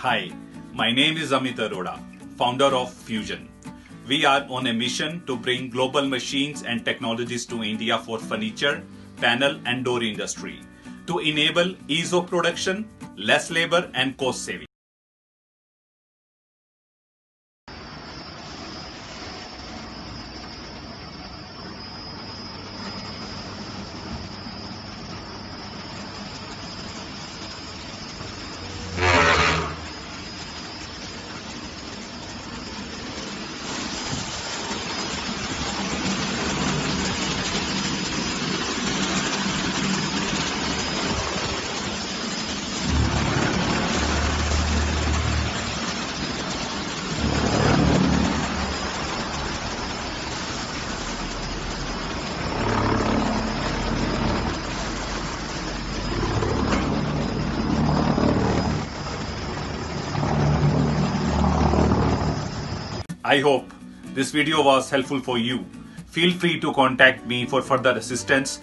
Hi, my name is Amit Arora, founder of Fusion. We are on a mission to bring global machines and technologies to India for furniture, panel and door industry to enable ease of production, less labor and cost saving. I hope this video was helpful for you. Feel free to contact me for further assistance.